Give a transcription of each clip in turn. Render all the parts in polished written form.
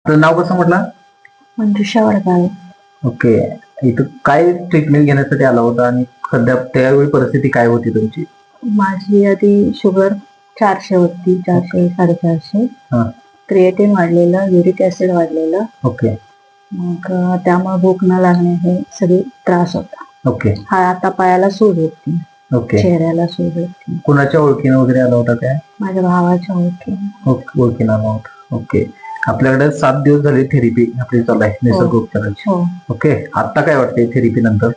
आपलं नाव कसं म्हटलं? मंजुषा वडगावे. ओके. इथं काय ट्रीटमेंट घेण्यासाठी आला होता आणि सध्या त्यावेळी परिस्थिती काय होती तुमची? माझी आधी शुगर 400 होती, 400 450. हा. क्रिएटिन वाढलेलं, युरिक ऍसिड वाढलेलं. ओके. मग त्यामुळे भूक न लागणे हे सगळे त्रास होता. ओके. आता पायाला सूज होती, ओके. चेहऱ्याला सूज होती. कुणाच्या ओळखीनं वगैरे आला होता काय? माझ्या भावाच्या ओळखीने. ओळखीनं आला होता. ओके. आपल्याकडे 7 दिवस झाले थेरपी आपली चालू आहे निसर्गोपचाराची. हो. ओके. आता काय वाटतंय थेरपी नंतर?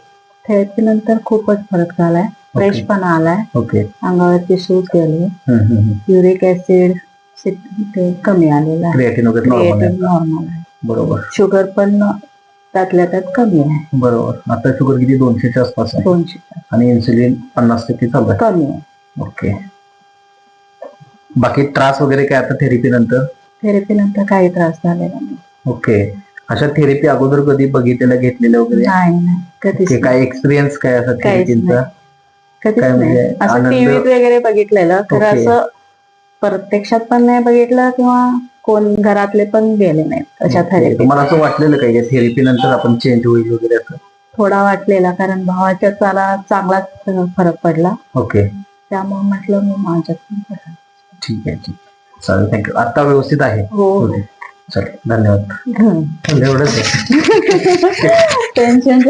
थेरपी नंतर खूपच फरक झालाय. फ्रेशपणा आलाय. ओके. अंगावरची सूज गेली. युरिक ऍसिड कमी आलेला आहे. क्रिएटिन वगैरे नॉर्मल आहे. बरोबर. शुगर पण त्यातल्या त्यात कमी आहे. बरोबर. आता शुगर किती 200च्या आसपास आहे 200 आणि इन्सुलिन 50% चालू आहे. कमी आहे. ओके. बाकी त्रास वगैरे काय आता थेरपी नंतर? थेरपी नंतर काही त्रास झालेला नाही. ओके. अशा थेरपी अगोदर कधी बघितलेल्या घेतलेल्या वगैरे? नाही कधीच काय एक्सपिरियन्स काय असा थेरपीचा? कधीच काय नाही. म्हणजे असं आनंद? टीव्हीत वगैरे बघितलेलं तर ओके. असं प्रत्यक्षात पण नाही बघितलं किंवा कोण घरातले पण गेले नाहीत अशा थेरपी. तुम्हाला असं वाटलेलं काय थेरपी नंतर आपण चेंज होईल वगैरे असं? थोडा वाटलेला, कारण भावाच्या त्याला चांगलाच फरक पडला. ओके. त्यामुळे म्हटलं मी माझ्यात पण करा. ठीक आहे. चालेल. थँक्यू. आता व्यवस्थित आहे? हो. चालेल. धन्यवाद. एवढंच आहे. टेन्शन